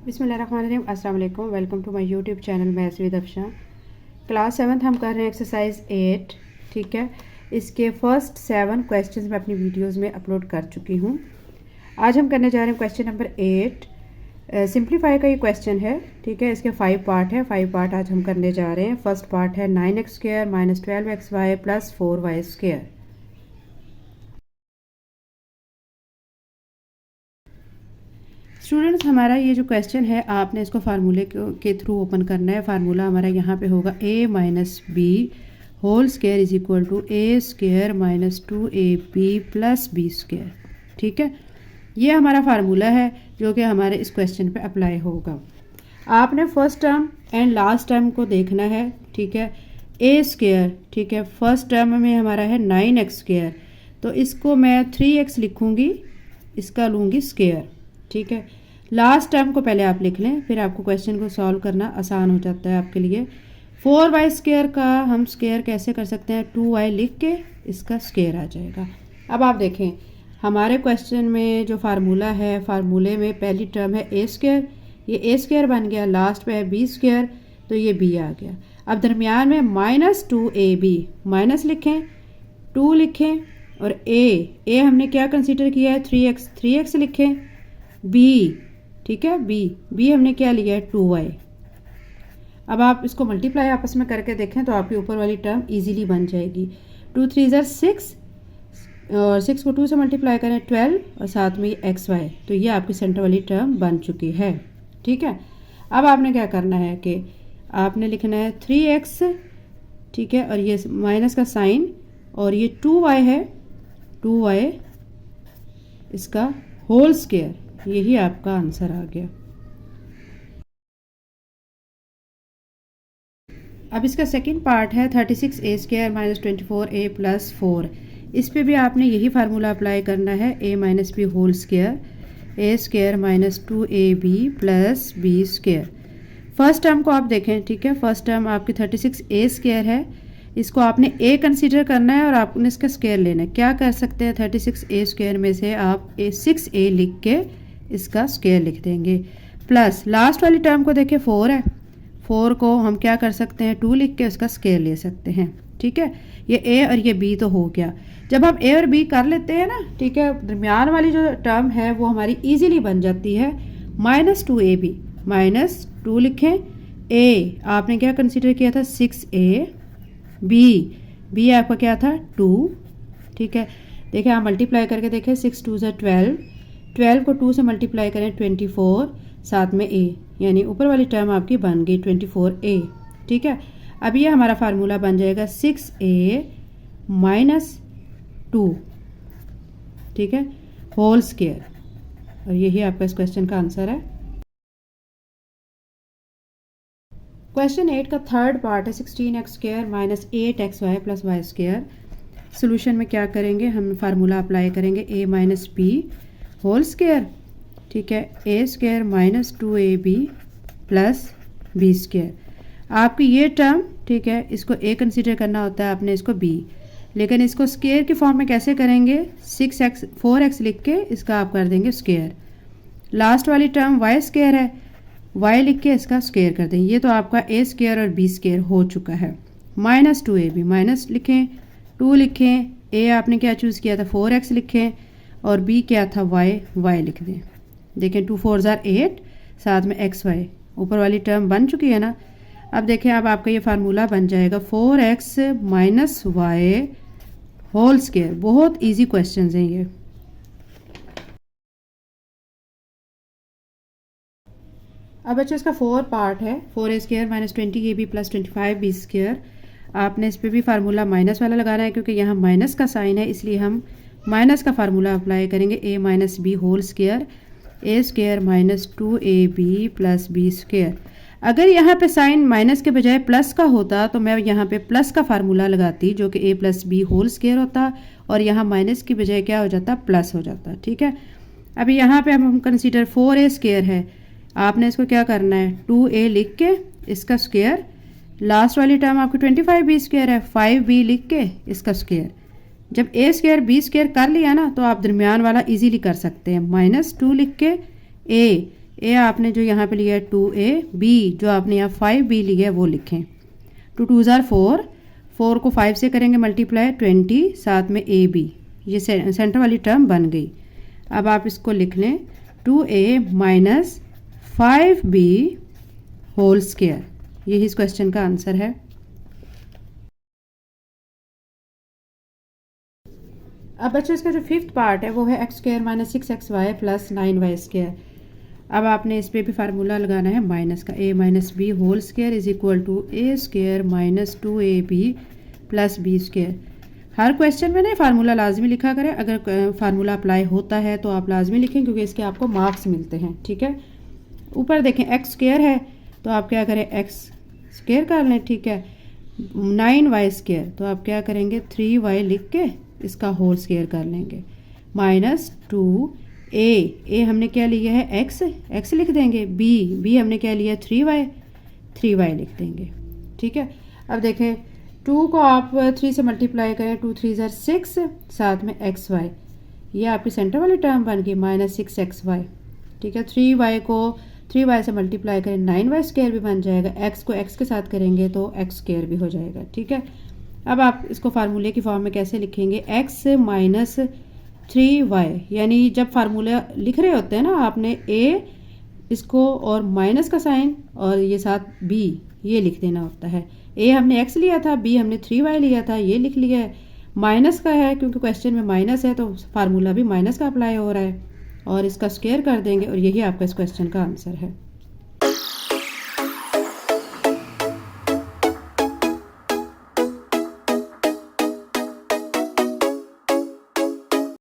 बिस्मिल्लाहिर्रहमानिर्रहीम। अस्सलाम वालेकुम। Welcome to my YouTube channel maths with Afsha. Class 7 हम कर रहे हैं एक्सरसाइज 8। ठीक है, इसके फर्स्ट 7 क्वेश्चंस मैं अपनी वीडियोस में अपलोड कर चुकी हूँ। आज हम करने जा रहे हैं क्वेश्चन नंबर 8। सिंप्लीफाई का ये क्वेश्चन है। ठीक है, इसके 5 पार्ट है। 5 पार्ट आज हम करने जा रहे हैं। फर्स्ट पार्ट है 9x² - 12xy + 4y²। स्टूडेंट्स, हमारा ये जो क्वेश्चन है आपने इसको फार्मूले के थ्रू ओपन करना है। फार्मूला हमारा यहाँ पे होगा a - b whole square is equal to a² - 2ab + b²। ठीक है, ये हमारा फार्मूला है जो कि हमारे इस क्वेश्चन पे अप्लाई होगा। आपने first term and last term को देखना है। ठीक है, a²। ठीक है, फर्स्ट टर्म में हमारा है 9x², तो इसको मैं 3x लिखूँगी, इसका लूँगी स्क्वायर। ठीक है, लास्ट टर्म को पहले आप लिख लें, फिर आपको क्वेश्चन को सॉल्व करना आसान हो जाता है आपके लिए। 4y² का हम स्क्वायर कैसे कर सकते हैं? 2y लिख के इसका स्क्वायर आ जाएगा। अब आप देखें हमारे क्वेश्चन में जो फार्मूला है, फार्मूले में पहली टर्म है a², ये a² बन गया, लास्ट पे है b², तो ये b आ गया। अब दरमियान में -2ab, माइनस लिखें, 2 लिखें, और a हमने क्या कंसीडर किया है? 3x लिखें, b, ठीक है, b हमने क्या लिया है? 2y। अब आप इसको मल्टीप्लाई आपस में करके देखें तो आपकी ऊपर वाली टर्म इजीली बन जाएगी। 2 3 ज़र 6, और 6 को 2 से मल्टीप्लाई करें 12, और साथ में xy, तो ये आपकी सेंटर वाली टर्म बन चुकी है। ठीक है, अब आपने क्या करना है कि आपने लिखना है 3x, ठीक है, और ये माइनस का साइन, और ये 2y है, 2y इसका होल स्क्वायर, यही आपका आंसर आ गया। अब इसका सेकंड पार्ट है 36a² - 24a + 4। इस पे भी आपने यही फार्मूला अप्लाई करना है, a - b whole square, a² - 2ab + b²। First term को आप देखें। ठीक है, फर्स्ट टर्म आपकी 36a² है, इसको आपने a कंसीडर करना है और आपने इसका स्क्वायर लेना है। क्या कर सकते हैं? 36a² में से आप 6a लिख के इसका स्क्वायर लिख देंगे, प्लस लास्ट वाली टर्म को देखिए 4 है, 4 को हम क्या कर सकते हैं? 2 लिख के उसका स्क्वायर ले सकते हैं। ठीक है, ये a और ये b तो हो गया। जब हम a और b कर लेते हैं ना, ठीक है, दरमियान वाली जो टर्म है वो हमारी इजीली बन जाती है। -2ab, -2 लिखें, a आपने क्या कंसीडर किया था? 6a, b आपका क्या था? 2। ठीक है, देखिए आप मल्टीप्लाई करके देखें, 6 2 ज़र 12, 12 को 2 से मल्टीप्लाई करें 24, साथ में a, यानी ऊपर वाली टर्म आपकी बन गई 24a। ठीक है, अब ये हमारा फार्मूला बन जाएगा 6a - 2, ठीक है, होल स्क्वायर, और यही आपका इस क्वेश्चन का आंसर है। क्वेश्चन 8 का थर्ड पार्ट है 16x² - 8xy + y²। सोल्यूशन में क्या करेंगे? हम फार्मूला अप्लाई करेंगे, a - b होल स्क्वायर, ठीक है, a² - 2ab + b²। आपकी ये टर्म, ठीक है, इसको a कंसीडर करना होता है, आपने इसको b, लेकिन इसको स्क्वायर की फॉर्म में कैसे करेंगे? 4x लिख के इसका आप कर देंगे स्क्वायर। लास्ट वाली टर्म y² है, y लिख के इसका स्क्वायर कर देंगे। ये तो आपका a² और b² हो चुका है। -2ab, माइनस लिखें, 2 लिखें, a आपने क्या चूज़ किया था? 4x लिखें, और b क्या था? y लिख दें। देखें 2 4 ज़र 8, साथ में xy, ऊपर वाली टर्म बन चुकी है ना। अब देखें, अब आपका ये फार्मूला बन जाएगा 4x - y होल स्क्वायर। बहुत इजी क्वेश्चंस हैं ये। अब बच्चों इसका 4 पार्ट है, 4a² - 20ab + 25b²। आपने इस पर भी फार्मूला माइनस वाला लगाना है, क्योंकि यहाँ माइनस का साइन है, इसलिए हम माइनस का फार्मूला अप्लाई करेंगे। a - b whole square, a² - 2ab + b²। अगर यहाँ पे साइन माइनस के बजाय प्लस का होता तो मैं यहाँ पे प्लस का फार्मूला लगाती, जो कि a + b होल स्क्वायर होता, और यहाँ माइनस की बजाय क्या हो जाता? प्लस हो जाता। ठीक है, अभी यहाँ पे हम कंसीडर 4a² है, आपने इसको क्या करना है? 2a लिख के इसका स्क्वायर, लास्ट वाली टर्म आपकी 25b² है, 5b लिख के इसका स्क्वायर। जब a² b² कर लिया ना, तो आप दरमियान वाला इजीली कर सकते हैं। -2 लिख के a ए आपने जो यहाँ पे लिया है 2a, बी जो आपने यहाँ 5b लिया है वो लिखें। 2 2 ज़ार 4, 4 को 5 से करेंगे मल्टीप्लाई 20, साथ में ए बी, ये सेंटर वाली टर्म बन गई। अब आप इसको लिख लें 2a minus 5b whole square, यही इस क्वेश्चन का आंसर है। अब बच्चों इसका जो फिफ्थ पार्ट है वो है x square minus 6xy plus 9y square. अब आपने इस पर भी फार्मूला लगाना है माइनस का, a minus b whole square is equal to a square minus 2ab plus b square. हर क्वेश्चन में ना फार्मूला लाजमी लिखा करें, अगर फार्मूला अप्लाई होता है तो आप लाजमी लिखें क्योंकि इसके आपको मार्क्स मिलते हैं, ठीक है। ऊपर देखें एक्स स्क्वायर है तो आप क्या करें, एक्स स्क्वायर कर लें, ठीक है। 9y स्क्वायर तो आप क्या करेंगे 3y लिख के इसका होल स्क्वायर कर लेंगे, माइनस 2a हमने क्या लिया है x लिख देंगे, b हमने क्या लिया 3y लिख देंगे, ठीक है। अब देखें 2 को आप 3 से मल्टीप्लाई करें, 2 3 ज़ार 6, साथ में xy, ये आपकी सेंटर वाली टर्म बन गई माइनस 6xy, ठीक है। 3y को 3y से मल्टीप्लाई करें 9y स्क्वायर भी बन जाएगा, x को x के साथ करेंगे तो x स्क्वायर भी हो जाएगा, ठीक है। अब आप इसको फार्मूले की फॉर्म में कैसे लिखेंगे, x माइनस 3y, यानी जब फार्मूला लिख रहे होते हैं ना आपने a इसको और माइनस का साइन और ये साथ b ये लिख देना होता है। a हमने x लिया था, b हमने 3y लिया था, ये लिख लिया है। माइनस का है क्योंकि क्वेश्चन में माइनस है तो फार्मूला भी माइनस का अप्लाई हो रहा है, और इसका स्क्वायर कर देंगे और यही आपका इस क्वेश्चन का आंसर है।